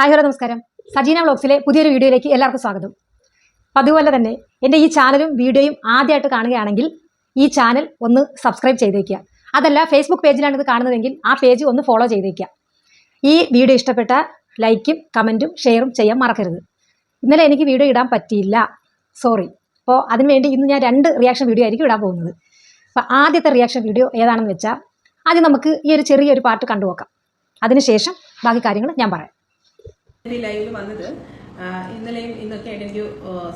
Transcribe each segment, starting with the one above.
Hi hello നമസ്കാരം. സജീന വ്ളോഗ്സിലെ പുതിയൊരു വീഡിയോയിലേക്ക് എല്ലാവർക്കും സ്വാഗതം. അതുപോലെ തന്നെ എൻ്റെ ഈ ചാനലും വീഡിയോയും ആദ്യമായിട്ട് കാണുകയാണെങ്കിൽ ഈ ചാനൽ ഒന്ന് സബ്സ്ക്രൈബ് ചെയ്തേക്കുക. അതല്ല ഫേസ്ബുക്ക് പേജിലാണ് ഇത് കാണുന്നതെങ്കിൽ ആ പേജ് ഒന്ന് ഫോളോ ചെയ്തേക്കുക. ഈ വീഡിയോ ഇഷ്ടപ്പെട്ട ലൈക്കും കമൻറ്റും ഷെയറും ചെയ്യാൻ മറക്കരുത്. ഇന്നലെ എനിക്ക് വീഡിയോ ഇടാൻ പറ്റിയില്ല, സോറി. അപ്പോൾ അതിനുവേണ്ടി ഇന്ന് ഞാൻ 2 റിയാക്ഷൻ വീഡിയോ ആയിരിക്കും ഇടാൻ പോകുന്നത്. അപ്പോൾ ആദ്യത്തെ റിയാക്ഷൻ വീഡിയോ ഏതാണെന്ന് വെച്ചാൽ ആദ്യം നമുക്ക് ഈ ഒരു ചെറിയൊരു പാട്ട് കണ്ടു നോക്കാം. അതിനുശേഷം ബാക്കി കാര്യങ്ങൾ ഞാൻ പറയാം. ലൈവിൽ വന്നത് ഇന്നലെയും ഇന്നൊക്കെ ആയിട്ട് എനിക്ക്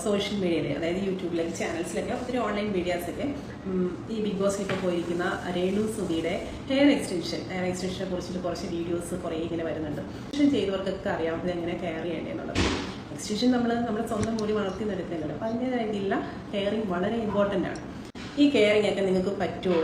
സോഷ്യൽ മീഡിയയിൽ, അതായത് യൂട്യൂബിലേക്ക് ചാനൽസിലൊക്കെ ഒത്തിരി ഓൺലൈൻ മീഡിയാസൊക്കെ ഈ ബിഗ് ബോസിലൊക്കെ പോയിരിക്കുന്ന രേണു സുധിയുടെ ഹെയർ എക്സ്റ്റൻഷനെ കുറിച്ചിട്ട് കുറച്ച് വീഡിയോസ് കുറേ ഇങ്ങനെ വരുന്നുണ്ട്. എക്സ്റ്റൻഷൻ ചെയ്തവർക്കൊക്കെ അറിയാം ഇത് എങ്ങനെ കെയർ ചെയ്യേണ്ടതെന്നുള്ളത്. എക്സ്റ്റൻഷൻ നമ്മുടെ സ്വന്തം മുടി വളർത്തി നടക്കുന്നുണ്ട്. അപ്പം അതിൻ്റെതായിട്ടുള്ള കെയറിങ് വളരെ ഇമ്പോർട്ടൻ്റ് ആണ്. ഈ കെയറിങ് ഒക്കെ നിങ്ങൾക്ക് പറ്റുമോ,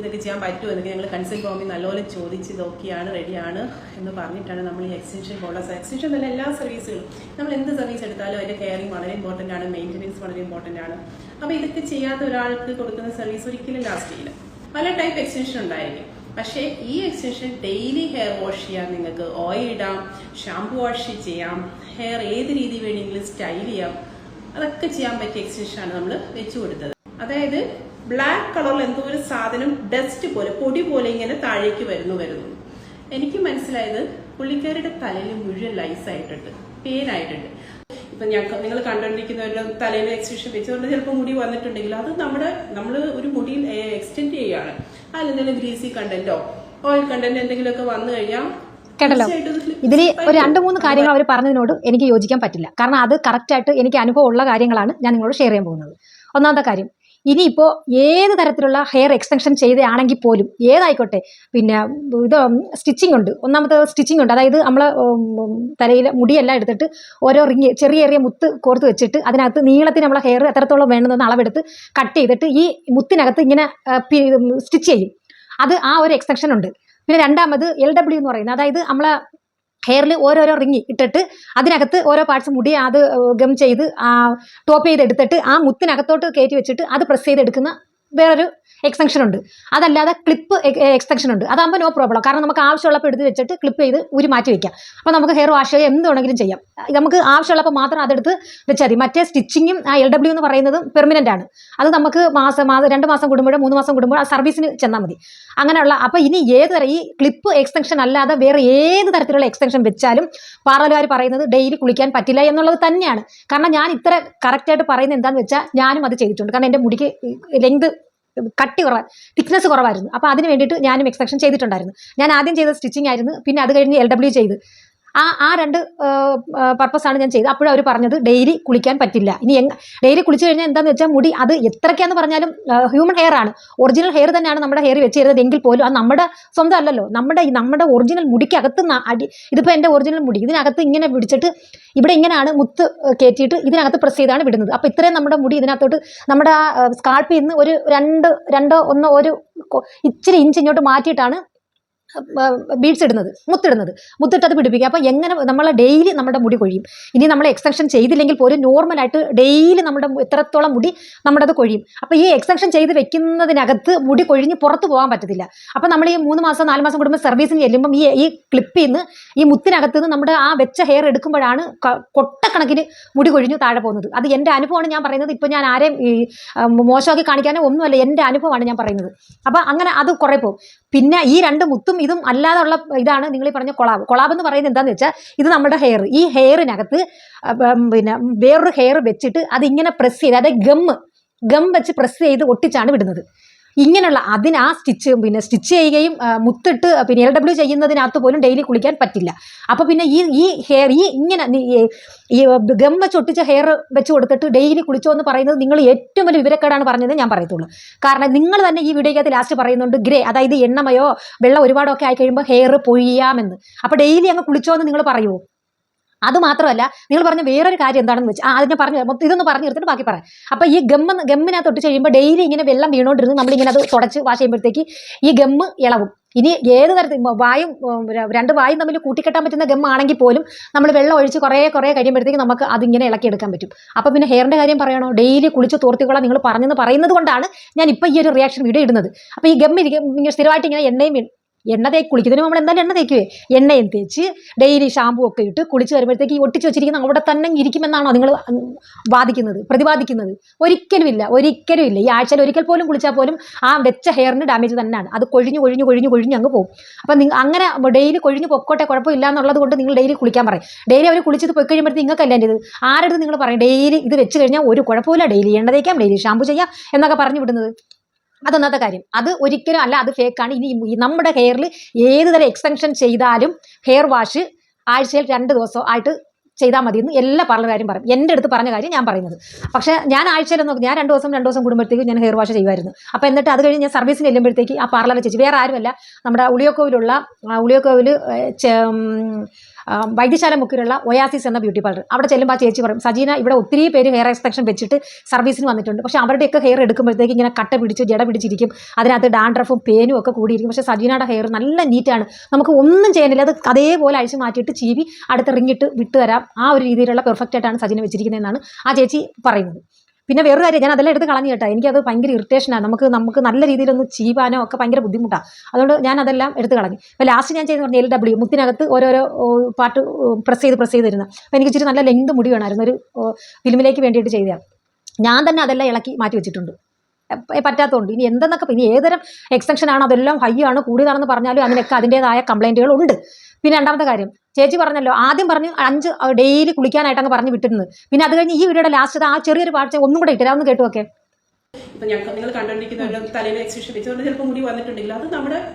ഇതൊക്കെ ചെയ്യാൻ പറ്റുമോ എന്നൊക്കെ ഞങ്ങൾ കൺസൾട്ട് ഫോമിൽ നല്ലപോലെ ചോദിച്ച് ഇതൊക്കെയാണ് റെഡിയാണ് എന്ന് പറഞ്ഞിട്ടാണ് നമ്മൾ ഈ എക്സ്റ്റൻഷൻ എക്സ്റ്റൻഷൻ തന്നെ എല്ലാ സർവീസുകളും നമ്മൾ എന്ത് സർവീസ് എടുത്താലും അതിൻ്റെ കെയറിങ് വളരെ ഇമ്പോർട്ടൻ്റ് ആണ്, മെയിൻ്റനൻസ് വളരെ ഇമ്പോർട്ടൻ്റ് ആണ്. അപ്പോൾ ഇതൊക്കെ ചെയ്യാത്ത ഒരാൾക്ക് കൊടുക്കുന്ന സർവീസ് ഒരിക്കലും ലാസ്റ്റ് ചെയ്യില്ല. പല ടൈപ്പ് എക്സ്റ്റൻഷൻ ഉണ്ടായിരിക്കും. പക്ഷേ ഈ എക്സ്റ്റൻഷൻ ഡെയിലി ഹെയർ വാഷ് ചെയ്യാം, നിങ്ങൾക്ക് ഓയിൽ ഇടാം, ഷാംപൂ വാഷ് ചെയ്യാം, ഹെയർ ഏത് രീതി വേണമെങ്കിലും സ്റ്റൈൽ ചെയ്യാം. അതൊക്കെ ചെയ്യാൻ പറ്റിയ എക്സ്റ്റൻഷനാണ് നമ്മൾ വെച്ചു കൊടുത്തത്. അതായത് ബ്ലാക്ക് കളറിൽ എന്തോ ഒരു സാധനം ഡസ്റ്റ് പോലെ, പൊടി പോലെ ഇങ്ങനെ താഴേക്ക് വരുന്നു. എനിക്ക് മനസ്സിലായത് പുള്ളിക്കാരുടെ തലയിൽ മുഴുവൻ ലൈസ് ആയിട്ടുണ്ട്, പെയിനായിട്ടുണ്ട്. ഇപ്പൊ നിങ്ങൾ കണ്ടുകൊണ്ടിരിക്കുന്നവരുടെ തലയിൽ എക്സ്റ്റൻഷൻ വെച്ചുകൊണ്ട് ചിലപ്പോൾ മുടി വന്നിട്ടുണ്ടെങ്കിൽ അത് നമ്മൾ ഒരു മുടിയിൽ എക്സ്റ്റെൻഡ് ചെയ്യുകയാണ്. അതിലെന്തെങ്കിലും ഗ്രീസി കണ്ടന്റോ ഓയിൽ കണ്ടന്റ് എന്തെങ്കിലുമൊക്കെ വന്നു കഴിഞ്ഞാൽ കേട്ടല്ലോ. ഇതിൽ ഒരു 2-3 കാര്യങ്ങൾ അവർ പറഞ്ഞതിനോട് എനിക്ക് യോജിക്കാൻ പറ്റില്ല. കാരണം അത് കറക്റ്റായിട്ട് എനിക്ക് അനുഭവം ഉള്ള കാര്യങ്ങളാണ് ഞാൻ നിങ്ങളോട് ഷെയർ ചെയ്യാൻ പോകുന്നത്. ഒന്നാമത്തെ കാര്യം, ഇനിയിപ്പോൾ ഏത് തരത്തിലുള്ള ഹെയർ എക്സ്റ്റൻഷൻ ചെയ്തതാണെങ്കിൽ പോലും ഏതായിക്കോട്ടെ, പിന്നെ ഇത് സ്റ്റിച്ചിങ് ഉണ്ട്. ഒന്നാമത്തെ സ്റ്റിച്ചിങ് ഉണ്ട്. അതായത് നമ്മൾ തലയിൽ മുടിയെല്ലാം എടുത്തിട്ട് ഓരോ റിങ് ചെറിയ മുത്ത് കോർത്ത് വെച്ചിട്ട് അതിനകത്ത് നീളത്തിന് നമ്മളെ ഹെയർ എത്രത്തോളം വേണമെന്ന് അളവെടുത്ത് കട്ട് ചെയ്തിട്ട് ഈ മുത്തിനകത്ത് ഇങ്ങനെ സ്റ്റിച്ച് ചെയ്യും. അത് ആ ഒരു എക്സ്റ്റൻഷൻ ഉണ്ട്. പിന്നെ രണ്ടാമത് LW എന്ന് പറയുന്നത്, അതായത് നമ്മളെ ഹെയറിൽ ഓരോരോ റിങ് ഇട്ടിട്ട് അതിനകത്ത് ഓരോ പാർട്സ് മുടി അത് ഗം ചെയ്ത് ടോപ്പ് ചെയ്തെടുത്തിട്ട് ആ മുത്തിനകത്തോട്ട് കയറ്റി വെച്ചിട്ട് അത് പ്രസ് ചെയ്തെടുക്കുന്ന വേറൊരു എക്സ്റ്റൻഷൻ ഉണ്ട്. അതല്ലാതെ ക്ലിപ്പ് എക്സ്റ്റൻഷൻ ഉണ്ട്. അതാകുമ്പോൾ നോ പ്രോബ്ലം. കാരണം നമുക്ക് ആവശ്യമുള്ളപ്പോൾ എടുത്ത് വെച്ചിട്ട് ക്ലിപ്പ് ചെയ്ത് ഊരി മാറ്റി വെക്കാം. അപ്പോൾ നമുക്ക് ഹെയർ വാഷ് ചെയ്യാം, എന്ത് വേണമെങ്കിലും ചെയ്യാം. നമുക്ക് ആവശ്യമുള്ളപ്പോൾ മാത്രം അതെടുത്ത് വെച്ചാൽ മതി. മറ്റേ സ്റ്റിച്ചിങ്ങും LW എന്ന് പറയുന്നതും പെർമനൻ്റ് ആണ്. അത് നമുക്ക് 2 മാസം കൂടുമ്പോഴോ 3 മാസം കൂടുമ്പോഴോ ആ സർവീസിന് ചെന്നാൽ മതി. അങ്ങനെയുള്ള അപ്പോൾ ഇനി ഏത് തരം ഈ ക്ലിപ്പ് എക്സ്റ്റൻഷൻ അല്ലാതെ വേറെ ഏത് തരത്തിലുള്ള എക്സ്റ്റൻഷൻ വെച്ചാലും പാർലറുകാർ പറയുന്നത് ഡെയിലി കുളിക്കാൻ പറ്റില്ല എന്നുള്ളത് തന്നെയാണ്. കാരണം ഞാൻ ഇത്ര കറക്റ്റായിട്ട് പറയുന്നത് എന്താണെന്ന് വെച്ചാൽ ഞാനും അത് ചെയ്തിട്ടുണ്ട്. കാരണം എൻ്റെ മുടിക്ക് ലെങ്ത് തിക്നെസ് കുറവായിരുന്നു. അപ്പോൾ അതിന് വേണ്ടിയിട്ട് ഞാനും എക്സ്റ്റൻഷൻ ചെയ്തിട്ടുണ്ടായിരുന്നു. ഞാൻ ആദ്യം ചെയ്തത് സ്റ്റിച്ചിങ് ആയിരുന്നു. പിന്നെ അത് കഴിഞ്ഞ് LW ചെയ്ത് ആ 2 പർപ്പസാണ് ഞാൻ ചെയ്തത്. അപ്പോഴും അവർ പറഞ്ഞത് ഡെയിലി കുളിക്കാൻ പറ്റില്ല. ഇനി ഡെയിലി കുളിച്ചു കഴിഞ്ഞാൽ എന്താണെന്ന് വെച്ചാൽ മുടി അത് എത്രയ്ക്കാന്ന് പറഞ്ഞാലും ഹ്യൂമൻ ഹെയർ ആണ്, ഒറിജിനൽ ഹെയർ തന്നെയാണ് നമ്മുടെ ഹെയർ വെച്ച് തരുന്നത്. എങ്കിൽ പോലും അത് നമ്മുടെ സ്വന്തം അല്ലല്ലോ. നമ്മുടെ ഒറിജിനൽ മുടിക്കകത്ത് ഇതിപ്പോൾ എൻ്റെ ഒറിജിനൽ മുടി ഇതിനകത്ത് ഇങ്ങനെ പിടിച്ചിട്ട് ഇവിടെ ഇങ്ങനെയാണ് മുത്ത് കയറ്റിയിട്ട് ഇതിനകത്ത് പ്രസ് ചെയ്താണ് വിടുന്നത്. അപ്പോൾ ഇത്രയും നമ്മുടെ മുടി ഇതിനകത്തോട്ട് നമ്മുടെ സ്കാൾപ്പിൽ നിന്ന് ഒരു 2 ഒരു ഇച്ചിരി ഇഞ്ച് ഇങ്ങോട്ട് മാറ്റിയിട്ടാണ് ബീഡ്സ് ഇടുന്നത്, മുത്തിട്ടത് പിടിപ്പിക്കുക. അപ്പോൾ എങ്ങനെ നമ്മൾ ഡെയിലി നമ്മുടെ മുടി കൊഴിയും. ഇനി നമ്മൾ എക്സ്റ്റൻഷൻ ചെയ്തില്ലെങ്കിൽ പോലും നോർമലായിട്ട് ഡെയിലി നമ്മുടെ എത്രത്തോളം മുടി നമ്മുടേത് കൊഴിയും. അപ്പോൾ ഈ എക്സ്റ്റൻഷൻ ചെയ്ത് വെക്കുന്നതിനകത്ത് മുടി കൊഴിഞ്ഞ് പുറത്ത് പോകാൻ പറ്റത്തില്ല. അപ്പോൾ നമ്മൾ ഈ 3 മാസം 4 മാസം കൂടുമ്പോൾ സർവീസിന് ചെല്ലുമ്പം ഈ ക്ലിപ്പിൽ നിന്ന് ഈ മുത്തിനകത്ത് നിന്ന് നമ്മുടെ ആ വെച്ച ഹെയർ എടുക്കുമ്പോഴാണ് കൊട്ടക്കണക്കിന് മുടി കൊഴിഞ്ഞ് താഴെ പോകുന്നത്. അത് എൻ്റെ അനുഭവമാണ് ഞാൻ പറയുന്നത്. ഇപ്പോൾ ഞാൻ ആരെയും മോശമാക്കി കാണിക്കാനോ ഒന്നുമല്ല, എൻ്റെ അനുഭവമാണ് ഞാൻ പറയുന്നത്. അപ്പോൾ അങ്ങനെ അത് കുറേ പോകും. പിന്നെ ഈ 2 മുത്തും ഇതും അല്ലാതുള്ള ഇതാണ് നിങ്ങൾ ഈ പറഞ്ഞ കൊളാബ് എന്ന് പറയുന്നത്. എന്താണെന്ന് വെച്ചാൽ ഇത് നമ്മുടെ ഹെയർ, ഈ ഹെയറിനകത്ത് പിന്നെ വേറൊരു ഹെയർ വെച്ചിട്ട് അതിങ്ങനെ പ്രസ് ചെയ്ത്, അതായത് ഗം വെച്ച് പ്രസ് ചെയ്ത് ഒട്ടിച്ചാണ് വിടുന്നത്. ഇങ്ങനെയുള്ള സ്റ്റിച്ച് ചെയ്യുകയും മുത്തിട്ട് പിന്നെ LW ചെയ്യുന്നതിനകത്ത് പോലും ഡെയിലി കുളിക്കാൻ പറ്റില്ല. അപ്പോൾ പിന്നെ ഈ ഹെയർ ഇങ്ങനെ ഈ ഗം വെച്ച് ഒട്ടിച്ച ഹെയർ വെച്ച് കൊടുത്തിട്ട് ഡെയിലി കുളിച്ചോ എന്ന് പറയുന്നത് നിങ്ങൾ ഏറ്റവും വലിയ വിവരക്കേടാണ് പറഞ്ഞത് ഞാൻ പറയത്തുള്ളൂ. കാരണം നിങ്ങൾ തന്നെ ഈ വീഡിയോയ്ക്കകത്ത് ലാസ്റ്റ് പറയുന്നുണ്ട് ഗ്രേ, അതായത് എണ്ണമയോ വെള്ളം ഒരുപാടൊക്കെ ആയി കഴിയുമ്പോൾ ഹെയർ പൊഴിയാമെന്ന്. അപ്പോൾ ഡെയിലി അങ്ങ് കുളിച്ചോ എന്ന് നിങ്ങൾ പറയുമോ? അത് മാത്രമല്ല, നിങ്ങൾ പറഞ്ഞ വേറൊരു കാര്യം എന്താണെന്ന് വെച്ചാൽ അത് ഞാൻ പറഞ്ഞു ഇതൊന്ന് പറഞ്ഞു തീർത്തിട്ട് ബാക്കി പറയാം. അപ്പോൾ ഈ ഗമ്മിനകത്ത് തൊട്ട് കഴിയുമ്പോൾ ഡെയിലി ഇങ്ങനെ വെള്ളം വീണോണ്ടിരുന്ന് നമ്മളിങ്ങനെ അത് തുടച്ച് വാഷ് ചെയ്യുമ്പോഴത്തേക്ക് ഈ ഗമ്മ് ഇളവും. ഇനി ഏത് തരത്തിൽ 2 വായും തമ്മിൽ കൂട്ടിക്കെട്ടാൻ പറ്റുന്ന ഗമ്മാണെങ്കിൽ പോലും നമ്മൾ വെള്ളം ഒഴിച്ച് കുറേ കഴിയുമ്പോഴത്തേക്ക് നമുക്ക് അതിങ്ങനെ ഇളക്കിയെടുക്കാൻ പറ്റും. അപ്പോൾ പിന്നെ ഹെയറിൻ്റെ കാര്യം പറയണോ? ഡെയിലി കുളിച്ച് തോർത്തിക്കൊള്ളാം നിങ്ങൾ പറയുന്നത് കൊണ്ടാണ് ഞാൻ ഇപ്പോൾ ഈ ഒരു റിയാക്ഷൻ വീഡിയോ ഇടുന്നത്. അപ്പോൾ ഈ ഗമ്മ് സ്ഥിരമായിട്ട് ഇങ്ങനെ എണ്ണയും എണ്ണ കുളിക്കുന്നതിന് നമ്മൾ എന്തായാലും എണ്ണ തേക്കുവേ, എണ്ണയും തേച്ച് ഡെയിലി ഷാമ്പു ഒക്കെ ഇട്ട് കുളിച്ച് വരുമ്പോഴത്തേക്ക് ഈ ഒട്ടിച്ച് വെച്ചിരിക്കുന്ന അവിടെ തന്നെ ഇരിക്കുമെന്നാണോ നിങ്ങൾ പ്രതിപാദിക്കുന്നത്? ഒരിക്കലും ഇല്ല. ഈ ആഴ്ചയിൽ ഒരിക്കൽ പോലും കുളിച്ചാൽ പോലും ആ വെച്ച ഹെയറിന് ഡാമേജ് തന്നെയാണ്. അത് കൊഴിഞ്ഞ് അങ്ങ് പോകും. അപ്പം അങ്ങനെ ഡെയിലി കൊഴിഞ്ഞ് പൊക്കോട്ടെ, കുഴപ്പമില്ല എന്നുള്ളത് കൊണ്ട് നിങ്ങൾ ഡെയിലി കുളിക്കാൻ പറയും. ഡെയിലി അവർ കുളിച്ചത് പോയി കഴിയുമ്പോഴത്തേക്ക് നിങ്ങൾക്കല്ല എൻ്റെ ഇത് ആരുടെ നിങ്ങൾ പറയും ഡെയിലി ഇത് വെച്ച് കഴിഞ്ഞാൽ ഒരു കുഴപ്പമില്ല, ഡെയിലി എണ്ണ തേക്കാം, ഡെയിലി ഷാമ്പു ചെയ്യാം എന്നൊക്കെ പറഞ്ഞു വിടുന്നത്. അതൊന്നാമത്തെ കാര്യം. അത് ഒരിക്കലും അല്ല, അത് ഫേക്കാണ്. ഇനി നമ്മുടെ ഹെയറിൽ ഏത് തരം എക്സ്റ്റൻഷൻ ചെയ്താലും ഹെയർ വാഷ് ആഴ്ചയിൽ 2 ദിവസം ആയിട്ട് ചെയ്താൽ മതി എന്ന് എല്ലാ പാർലർകാരും പറയും. എൻ്റെ അടുത്ത് പറഞ്ഞ കാര്യം ഞാൻ പറയുന്നത്. പക്ഷേ ഞാൻ ആഴ്ചയിലൊന്നും ഞാൻ 2 ദിവസം കൂടുമ്പോഴത്തേക്ക് ഞാൻ ഹെയർ വാഷ് ചെയ്യുമായിരുന്നു. അപ്പോൾ എന്നിട്ട് അത് കഴിഞ്ഞ് ഞാൻ സർവീസിന് ചെല്ലുമ്പോഴത്തേക്ക് ആ പാർലറിൽ ചേച്ചി വേറെ ആരുമല്ല, നമ്മുടെ ഉളിയക്കോവിൽ വൈദ്യശാല മുക്കിലുള്ള ഒയാസിസ് എന്ന ബ്യൂട്ടി പാർലർ. അവിടെ ചെല്ലുമ്പോൾ ആ ചേച്ചി പറയും, സജീന ഇവിടെ ഒത്തിരി പേര് ഹെയർ എക്സ്റ്റൻഷൻ വെച്ചിട്ട് സർവീസിന് വന്നിട്ടുണ്ട്. പക്ഷേ അവരുടെയൊക്കെ ഹെയർ എടുക്കുമ്പോഴത്തേക്ക് ഇങ്ങനെ കട്ട പിടിച്ച് ജട പിടിച്ചിരിക്കും, അതിനകത്ത് ഡാൻഡ്രഫും പേനും ഒക്കെ കൂടിയിരിക്കും. പക്ഷേ സജീനയുടെ ഹെയർ നല്ല നീറ്റാണ്, നമുക്ക് ഒന്നും ചെയ്യാനില്ല, അത് അതേപോലെ അഴിച്ച് മാറ്റിയിട്ട് ചീവി അടുത്ത റിങ്ങിട്ട് വിട്ടു തരാം. ആ ഒരു രീതിയിലുള്ള പെർഫെക്റ്റ് ആയിട്ടാണ് സജീന വെച്ചിരിക്കുന്നതെന്നാണ് ആ ചേച്ചി പറയുന്നത്. പിന്നെ വേറൊരു കാര്യം, ഞാൻ അതെല്ലാം എടുത്ത് കളഞ്ഞു കേട്ടോ. എനിക്കത് ഭയങ്കര ഇറിറ്റേഷനാണ്. നമുക്ക് നല്ല രീതിയിലൊന്ന് ചീവാനോ ഒക്കെ ഭയങ്കര ബുദ്ധിമുട്ടാണ്. അതുകൊണ്ട് ഞാൻ അതെല്ലാം എടുത്ത് കളഞ്ഞു. അപ്പോൾ ലാസ്റ്റ് ഞാൻ ചെയ്തെന്ന് പറഞ്ഞാൽ LW മുത്തിനകത്ത് ഓരോരോ പാർട്ട് പ്രസ് ചെയ്ത് തരുന്നത്. അപ്പോൾ എനിക്ക് ഇച്ചിരി നല്ല ലെങ്ത് മുടി വേണമായിരുന്നു, ഒരു ഫിലിമിലേക്ക് വേണ്ടിയിട്ട് ചെയ്തതാണ്. ഞാൻ തന്നെ അതെല്ലാം ഇളക്കി മാറ്റി വെച്ചിട്ടുണ്ട്, പറ്റാത്തതുകൊണ്ട്. ഇനി എന്തെന്നൊക്കെ ഇനി ഏതരം എക്സ്റ്റൻഷൻ ആണ്, അതെല്ലാം ഹൈ ആണ് കൂടിയതാണെന്ന് പറഞ്ഞാലും അതിനൊക്കെ അതിൻ്റെതായ കംപ്ലൈൻറ്റുകൾ ഉണ്ട്. പിന്നെ രണ്ടാമത്തെ കാര്യം, ചേച്ചി പറഞ്ഞല്ലോ, ആദ്യം പറഞ്ഞ് 5 ഡെയിലി കുളിക്കാനായിട്ട് അങ്ങ് പറഞ്ഞ് വിട്ടിരുന്നത്. പിന്നെ അത് കഴിഞ്ഞ് ഈ വീഡിയോയുടെ ലാസ്റ്റ് ആ ചെറിയൊരു പാർട്ട് ഒന്നും കൂടെ ഇട്ടില്ല, ഒന്ന് കേട്ടു നോക്കെ. ഇപ്പൊ നിങ്ങൾ കണ്ടുകൊണ്ടിരിക്കുന്ന തലയിൽ എക്സ്റ്റൻഷൻ വെച്ചുകൊണ്ട് ചിലപ്പോൾ മുടി വന്നിട്ടുണ്ടെങ്കിൽ അത്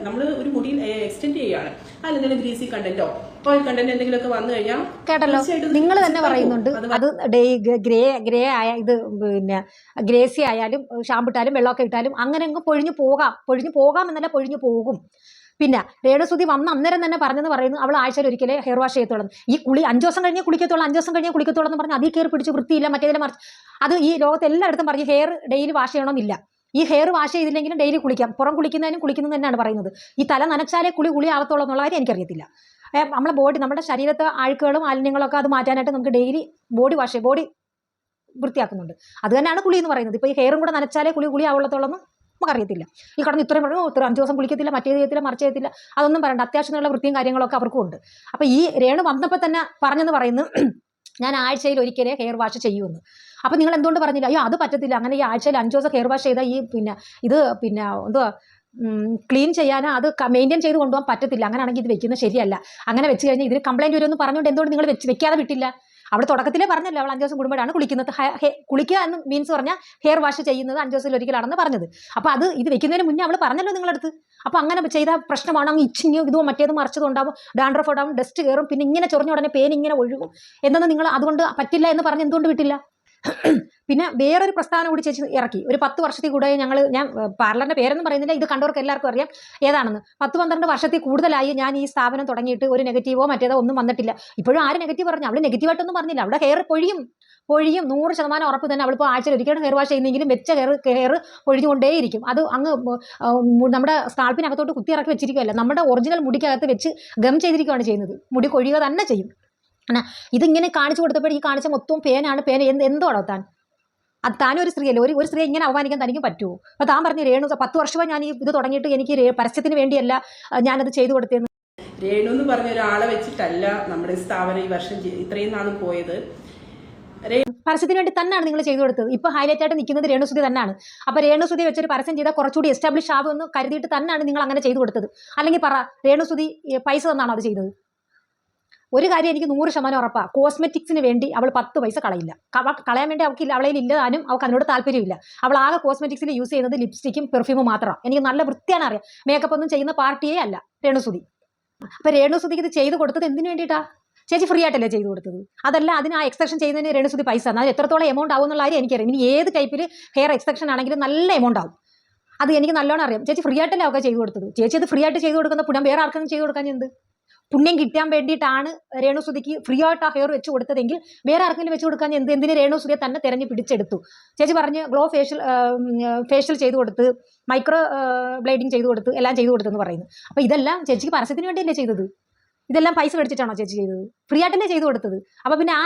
നമ്മൾ ഒരു മുടിയിൽ എക്സ്റ്റെൻഡ് ചെയ്യുകയാണ്. അതിലെന്തെങ്കിലും ഗ്രീസി കണ്ടന്റോ ഓയിൽ കണ്ടന്റ് എന്തെങ്കിലുമൊക്കെ വന്നു കഴിഞ്ഞാൽ കേട്ടല്ലോ, നിങ്ങൾ തന്നെ പറയുന്നുണ്ട് അത് ഗ്രേ ആയ ഇത് പിന്നെ ഗ്രേസി ആയാലും ഷാമ്പിട്ടാലും വെള്ളമൊക്കെ ഇട്ടാലും അങ്ങനെ അങ്ങ് പൊഴിഞ്ഞു പോകാം എന്നല്ല, പൊഴിഞ്ഞു പോകും. പിന്നെ രേണുസുതി വന്ന് അന്നേരം തന്നെ പറഞ്ഞെന്ന് പറയുന്നു, അവൾ ആഴ്ചയിൽ ഒരിക്കലേ ഹെയർ വാഷ് ചെയ്യത്തോളം. ഈ 5 ദിവസം കഴിഞ്ഞേ കുളിക്കത്തോളം, 5 ദിവസം കഴിഞ്ഞേ കുളിക്കത്തോളം എന്ന് പറഞ്ഞ് അതിൽ കയറി പിടിച്ച് വൃത്തിയില്ല മറ്റേതിലെ മറിച്ച്. അത് ഈ ലോകത്ത് എല്ലായിടത്തും പറഞ്ഞ് ഹെയർ ഡെയിലി വാഷ് ചെയ്യണമെന്നില്ല. ഈ ഹെയർ വാഷ് ചെയ്തില്ലെങ്കിലും ഡെയിലി കുളിക്കാം. പുറം കുളിക്കുന്നത് തന്നെയാണ് പറയുന്നത്. ഈ തല നനച്ചാലേ കുളി ആവത്തോളം എന്നുള്ള കാര്യം എനിക്കറിയത്തില്ല. നമ്മളെ നമ്മുടെ ശരീരത്തെ അഴുക്കുകളും മാലിന്യങ്ങളൊക്കെ അത് മാറ്റാനായിട്ട് നമുക്ക് ഡെയിലി ബോഡി വൃത്തിയാക്കുന്നുണ്ട്. അത് തന്നെയാണ് കുളി എന്ന് പറയുന്നത്. ഇപ്പോൾ ഈ ഹെയറും കൂടെ നനച്ചാലേ കുളി ആവുള്ളത്തോളം നമുക്കറിയത്തില്ല. ഈ കടന്ന് ഇത്രയും 5 ദിവസം കുളിക്കത്തില്ല, മറ്റേ ചെയ്യത്തില്ല, മറിച്ച് ചെയ്യത്തില്ല, അതൊന്നും പറയണ്ട. അത്യാവശ്യമുള്ള വൃത്തിയും കാര്യങ്ങളൊക്കെ അവർക്കും ഉണ്ട്. അപ്പോൾ ഈ രേണു വന്നപ്പോൾ തന്നെ പറഞ്ഞെന്ന് പറയുന്നു, ഞാൻ ആഴ്ചയിൽ ഒരിക്കലേ ഹെയർ വാഷ് ചെയ്യുമെന്ന്. അപ്പോൾ നിങ്ങൾ എന്തുകൊണ്ട് പറഞ്ഞില്ല? അയ്യോ അത് പറ്റത്തില്ല, അങ്ങനെ ഈ ആഴ്ചയിൽ 5 ദിവസം ഹെയർ വാഷ് ചെയ്താൽ ഈ ഇത് എന്തുവാ ക്ലീൻ ചെയ്യാനോ അത് മെയിൻറ്റെയിൻ ചെയ്ത് കൊണ്ടുപോകാൻ പറ്റത്തില്ല, അങ്ങനെയാണെങ്കിൽ ഇത് വെക്കുന്നത് ശരിയല്ല, അങ്ങനെ വെച്ച് കഴിഞ്ഞാൽ ഇതിന് കംപ്ലൈൻറ്റ് വരുമെന്ന് പറഞ്ഞുകൊണ്ട് എന്തുകൊണ്ട് നിങ്ങൾ വെക്കാതെ വിട്ടില്ല? അവിടെ തുടക്കത്തിലേ പറഞ്ഞല്ലോ അവൾ 5 ദിവസം കൂടുമ്പോഴാണ് കുളിക്കുന്നത്. കുളിക്കുക എന്ന് മീൻസ് പറഞ്ഞാൽ ഹെയർ വാഷ് ചെയ്യുന്നത് 5 ദിവസത്തിൽ ഒരിക്കലാണെന്ന് പറഞ്ഞത്. അപ്പോൾ ഇത് വെക്കുന്നതിന് മുന്നേ അവൾ പറഞ്ഞല്ലോ നിങ്ങളടുത്ത്. അപ്പോൾ അങ്ങനെ ചെയ്താൽ പ്രശ്നമാണ്, അങ്ങ് ഇച്ചിങ്ങോ ഇതോ മറ്റേത് മറിച്ചതും ഉണ്ടാവും, ഡാൻഡ്രഫ് ഉണ്ടാവും, ഡസ്റ്റ് കയറും, പിന്നെ ഇങ്ങനെ ചൊറിഞ്ഞ ഉടനെ പേൻ ഇങ്ങനെ ഒഴുകും എന്നൊന്നും നിങ്ങൾ അതുകൊണ്ട് പറ്റില്ല എന്ന് പറഞ്ഞ് എന്തുകൊണ്ട് വിട്ടില്ല? പിന്നെ വേറൊരു പ്രസ്താവന കൂടി ചേച്ചി ഇറക്കി. ഒരു 10 വർഷത്തിൽ കൂടെ ഞാൻ പാർലറിന്റെ പേരൊന്നും പറയുന്നില്ല, ഇത് കണ്ടവർക്ക് എല്ലാവർക്കും അറിയാം ഏതാണെന്ന്. 10-12 വർഷത്തിൽ കൂടുതലായി ഞാൻ ഈ സ്ഥാപനം തുടങ്ങിയിട്ട് ഒരു നെഗറ്റീവോ മറ്റേതോ ഒന്നും വന്നിട്ടില്ല. ഇപ്പോഴും ആരും നെഗറ്റീവ് പറഞ്ഞു, അവൾ നെഗറ്റീവായിട്ടൊന്നും പറഞ്ഞില്ല. അവിടെ ഹെയർ പൊഴിയും 100% ഉറപ്പ് തന്നെ. അവളിപ്പോൾ ആഴ്ചയിൽ ഒരിക്കലും ഹെയർ വാഷ് ചെയ്യുന്നെങ്കിലും വെച്ച ഹെയർ പൊഴിഞ്ഞുകൊണ്ടേയിരിക്കും. അത് അങ്ങ് നമ്മുടെ സ്കാൾപ്പിനകത്തോട്ട് കുത്തി ഇറക്കി വെച്ചിരിക്കുകയല്ല, നമ്മുടെ ഒറിജിനൽ മുടിക്കകത്ത് വെച്ച് ഗം ചെയ്തിരിക്കുകയാണ് ചെയ്യുന്നത്. മുടി കൊഴിയുക തന്നെ ചെയ്യും. ഇതിങ്ങനെ കാണിച്ചു കൊടുത്തപ്പോൾ ഈ കാണിച്ച മൊത്തവും പേനാണ്. എന്തോടോ താനും ഒരു സ്ത്രീയല്ലേ, ഒരു സ്ത്രീയെ ഇങ്ങനെ അവമാനിക്കാൻ തനിക്ക് പറ്റുമോ? അപ്പോൾ താൻ പറഞ്ഞു രേണു 10 വർഷമായി ഞാൻ ഇത് തുടങ്ങിയിട്ട് എനിക്ക് പരസ്യത്തിന് വേണ്ടിയല്ല ഞാനത് ചെയ്തു കൊടുത്തതെന്ന്. രേണു എന്ന് പറഞ്ഞ ഒരാളെ വെച്ചിട്ടല്ല നമ്മുടെ സ്ഥാപനം ഈ വർഷം ഇത്രയും നാളും പോയത്. പരസ്യത്തിന് വേണ്ടി തന്നെയാണ് നിങ്ങൾ ചെയ്തു കൊടുത്തത്. ഇപ്പോൾ ഹൈലൈറ്റ് ആയിട്ട് നിൽക്കുന്നത് രേണുസുതി തന്നെയാണ്. അപ്പോൾ രേണുസുതി വെച്ചൊരു പരസ്യം ചെയ്താൽ കുറച്ചുകൂടി എസ്റ്റാബ്ലിഷ് ആകുമെന്ന് കരുതിയിട്ട് തന്നെയാണ് നിങ്ങൾ അങ്ങനെ ചെയ്തു കൊടുത്തത്. അല്ലെങ്കിൽ പറ, രേണുസുതി പൈസ തന്നാണോ അത് ചെയ്തത്? ഒരു കാര്യം എനിക്ക് 100% ഉറപ്പാണ്, കോസ്മെറ്റിക്സിന് വേണ്ടി അവൾ 10 പൈസ കളയില്ല. കളയാൻ വേണ്ടി അവളെ ഇല്ലതാനും അവൾക്ക് അതിനോട് താല്പര്യമില്ല. അവൾ ആകെ കോസ്മെറ്റിക്സിൽ യൂസ് ചെയ്യുന്നത് ലിപ്സ്റ്റിക്കും പെർഫ്യൂമും മാത്രമാണ്. എനിക്ക് നല്ല വൃത്തിയാണ് അറിയാം, മേക്കപ്പ് ഒന്നും ചെയ്യുന്ന പാർട്ടിയേ അല്ല രേണുസുതി. അപ്പോൾ രേണുസുതിക്ക് ഇത് ചെയ്തു കൊടുത്തത് എന്തിനു വേണ്ടിയിട്ടാണ്? ചേച്ചി ഫ്രീ ആയിട്ടല്ലേ ചെയ്തു കൊടുത്തത്? അതല്ല, അതിന് ആ എക്സ്റ്റൻഷൻ ചെയ്യുന്നതിന് രേണുസുതി പൈസ എന്നാൽ എത്രത്തോളം എമൗണ്ട് ആവും എന്നുള്ള കാര്യം എനിക്കറിയാം. ഇനി ഏത് ടൈപ്പിൽ ഹെയർ എക്സ്റ്റൻഷൻ ആണെങ്കിലും നല്ല എമൗണ്ട് ആവും, അത് എനിക്ക് നല്ലോണം അറിയാം. ചേച്ചി ഫ്രീ ആയിട്ടല്ലേ ഒക്കെ ചെയ്തു കൊടുത്തത്. ചേച്ചി അത് ഫ്രീ ആയിട്ട് ചെയ്തു കൊടുക്കുന്ന പുണ്യം വേറെ ആർക്കും ചെയ്തു കൊടുക്കാൻ എന്ത്? പുണ്യം കിട്ടാൻ വേണ്ടിയിട്ടാണ് രേണുസുതിക്ക് ഫ്രീ ആയിട്ട് ആ ഹെയർ വെച്ച് കൊടുത്തതെങ്കിൽ വേറെ ആർക്കെങ്കിലും വെച്ച് കൊടുക്കാൻ എന്തിന് രേണുസുതിയെ തന്നെ തിരഞ്ഞ് പിടിച്ചെടുത്തു? ചേച്ചി പറഞ്ഞ് ഗ്ലോ ഫേഷ്യൽ ചെയ്തു കൊടുത്ത്, മൈക്രോ ബ്ലേഡിങ് ചെയ്തു കൊടുത്ത്, എല്ലാം ചെയ്തു കൊടുത്തെന്ന് പറയുന്നു. അപ്പോൾ ഇതെല്ലാം ചേച്ചിക്ക് പരസ്യത്തിന് വേണ്ടിയല്ലേ ചെയ്തത്? ഇതെല്ലാം പൈസ മേടിച്ചിട്ടാണോ ചേച്ചി ചെയ്തത്? ഫ്രീ ആയിട്ടല്ലേ ചെയ്തു കൊടുത്തത്? അപ്പോൾ പിന്നെ ആ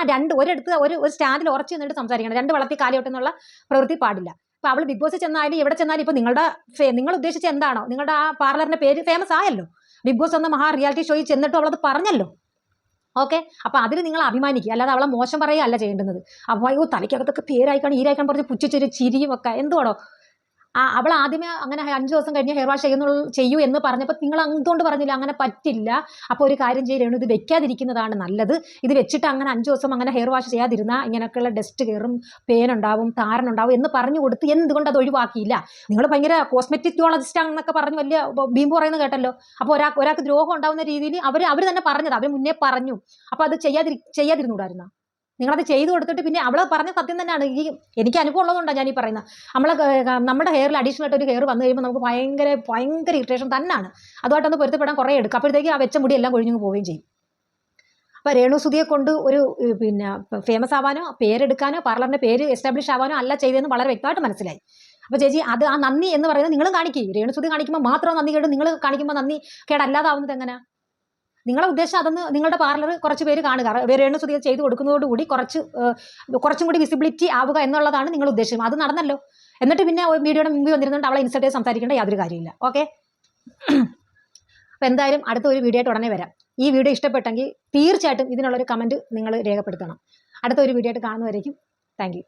ഒരു സ്റ്റാൻഡിൽ ഉറച്ചു നിന്നിട്ട് സംസാരിക്കണം. 2 വളർത്തി കാലിയോട്ടെന്നുള്ള പ്രവൃത്തി പാടില്ല. അപ്പോൾ അവൾ ബിഗ് ബോസിൽ ചെന്നാലും എവിടെ ചെന്നാലും ഇപ്പോൾ നിങ്ങൾ ഉദ്ദേശിച്ച എന്താണോ, നിങ്ങളുടെ ആ പാർലറിന്റെ പേര് ഫേമസ് ആയല്ലോ, ബിഗ് ബോസ് എന്ന മഹാ റിയാലിറ്റി ഷോയിൽ ചെന്നിട്ടും അവളത് പറഞ്ഞല്ലോ. ഓക്കെ, അപ്പോൾ അതിൽ നിങ്ങൾ അഭിമാനിക്കുക, അല്ലാതെ അവളെ മോശം പറയുകയല്ല ചെയ്യേണ്ടുന്നത്. അപ്പോൾ അയ്യോ തലയ്ക്കകത്തൊക്കെ പേരായിക്കാണ് ഈരായിക്കാൻ പറഞ്ഞ് പുച്ഛിച്ചൊരു ചിരിയും ഒക്കെ എന്തുവാണോ. അവൾ ആദ്യമേ അങ്ങനെ 5 ദിവസം കഴിഞ്ഞ് ഹെയർ വാഷ് ചെയ്യൂ എന്ന് പറഞ്ഞപ്പോൾ നിങ്ങൾ എന്തുകൊണ്ട് പറഞ്ഞില്ല അങ്ങനെ പറ്റില്ല, അപ്പോൾ ഒരു കാര്യം ചെയ്യണം, ഇത് വെക്കാതിരിക്കുന്നതാണ് നല്ലത്. ഇത് വെച്ചിട്ട് അങ്ങനെ 5 ദിവസം അങ്ങനെ ഹെയർ വാഷ് ചെയ്യാതിരുന്നാൽ ഇങ്ങനെയൊക്കെയുള്ള ഡസ്റ്റ് കയറും, പേനുണ്ടാവും, താരനുണ്ടാവും എന്ന് പറഞ്ഞു കൊടുത്ത് എന്തുകൊണ്ട് അത് ഒഴിവാക്കിയില്ല? നിങ്ങൾ ഭയങ്കര കോസ്മെറ്റിക്കോളജിസ്റ്റ് ആണെന്നൊക്കെ പറഞ്ഞ് വലിയ ബീമ്പ് പറയുന്നത് കേട്ടല്ലോ. അപ്പോൾ ഒരാൾക്ക് ദ്രോഹം ഉണ്ടാവുന്ന രീതിയിൽ അവർ തന്നെ പറഞ്ഞത്, അവർ മുന്നേ പറഞ്ഞു. അപ്പോൾ അത് ചെയ്യാതിരുന്നൂടായിരുന്ന? നിങ്ങളത് ചെയ്തു കൊടുത്തിട്ട് പിന്നെ അവളെ പറഞ്ഞ സത്യം തന്നെയാണ്. എനിക്ക് അനുഭവം ഉള്ളതുകൊണ്ടാണ് ഞാൻ ഈ പറയുന്നത്. നമ്മുടെ ഹെയറിൽ അഡീഷണൽ ആയിട്ട് ഒരു ഹെയർ വന്നു കഴിയുമ്പോൾ നമുക്ക് ഭയങ്കര ഇറിറ്റേഷൻ തന്നെയാണ്. അതുമായിട്ടൊന്ന് പൊരുത്തപ്പെടാൻ കുറേ എടുക്കും. അപ്പോഴത്തേക്ക് ആ വെച്ച മുടി എല്ലാം കൊഴിഞ്ഞു പോവുകയും ചെയ്യും. അപ്പോൾ രേണുസുധിയെ കൊണ്ട് ഒരു പിന്നെ ഫേമസ് ആവാനോ പേരെടുക്കാനോ പാർലറിൻ്റെ പേര് എസ്റ്റാബ്ലിഷ് ആവാനോ അല്ല ചെയ്തതെന്ന് വളരെ വ്യക്തമായിട്ട് മനസ്സിലായി. അപ്പോൾ ചേച്ചി അത് ആ നന്ദി എന്ന് പറയുന്നത് നിങ്ങളും കാണിക്കും. രേണുസുധി കാണിക്കുമ്പോൾ മാത്രം നന്ദി കേട്ട് നിങ്ങൾ കാണിക്കുമ്പോൾ നന്ദി കേടല്ലാതാവുന്നത് എങ്ങനെ? നിങ്ങളെ ഉദ്ദേശം അതൊന്ന് നിങ്ങളുടെ പാർലർ കുറച്ച് പേര് കാണുക, രേണുസുധി ചെയ്ത് കൊടുക്കുന്നതോടുകൂടി കുറച്ചും കൂടി വിസിബിലിറ്റി ആവുക എന്നുള്ളതാണ് നിങ്ങൾ ഉദ്ദേശം. അത് നടന്നല്ലോ. എന്നിട്ട് പിന്നെ വീഡിയോയുടെ മുമ്പിൽ വന്നിരുന്നുകൊണ്ട് അവളെ ഇൻസൾട്ട് ചെയ്ത് സംസാരിക്കേണ്ട യാതൊരു കാര്യമില്ല. ഓക്കെ, അപ്പോൾ എന്തായാലും അടുത്ത ഒരു വീഡിയോ ആയിട്ട് ഉടനെ വരാം. ഈ വീഡിയോ ഇഷ്ടപ്പെട്ടെങ്കിൽ തീർച്ചയായിട്ടും ഇതിനുള്ളൊരു കമൻറ്റ് നിങ്ങൾ രേഖപ്പെടുത്തണം. അടുത്ത ഒരു വീഡിയോ ആയിട്ട് കാണുന്നവരേക്കും താങ്ക് യു.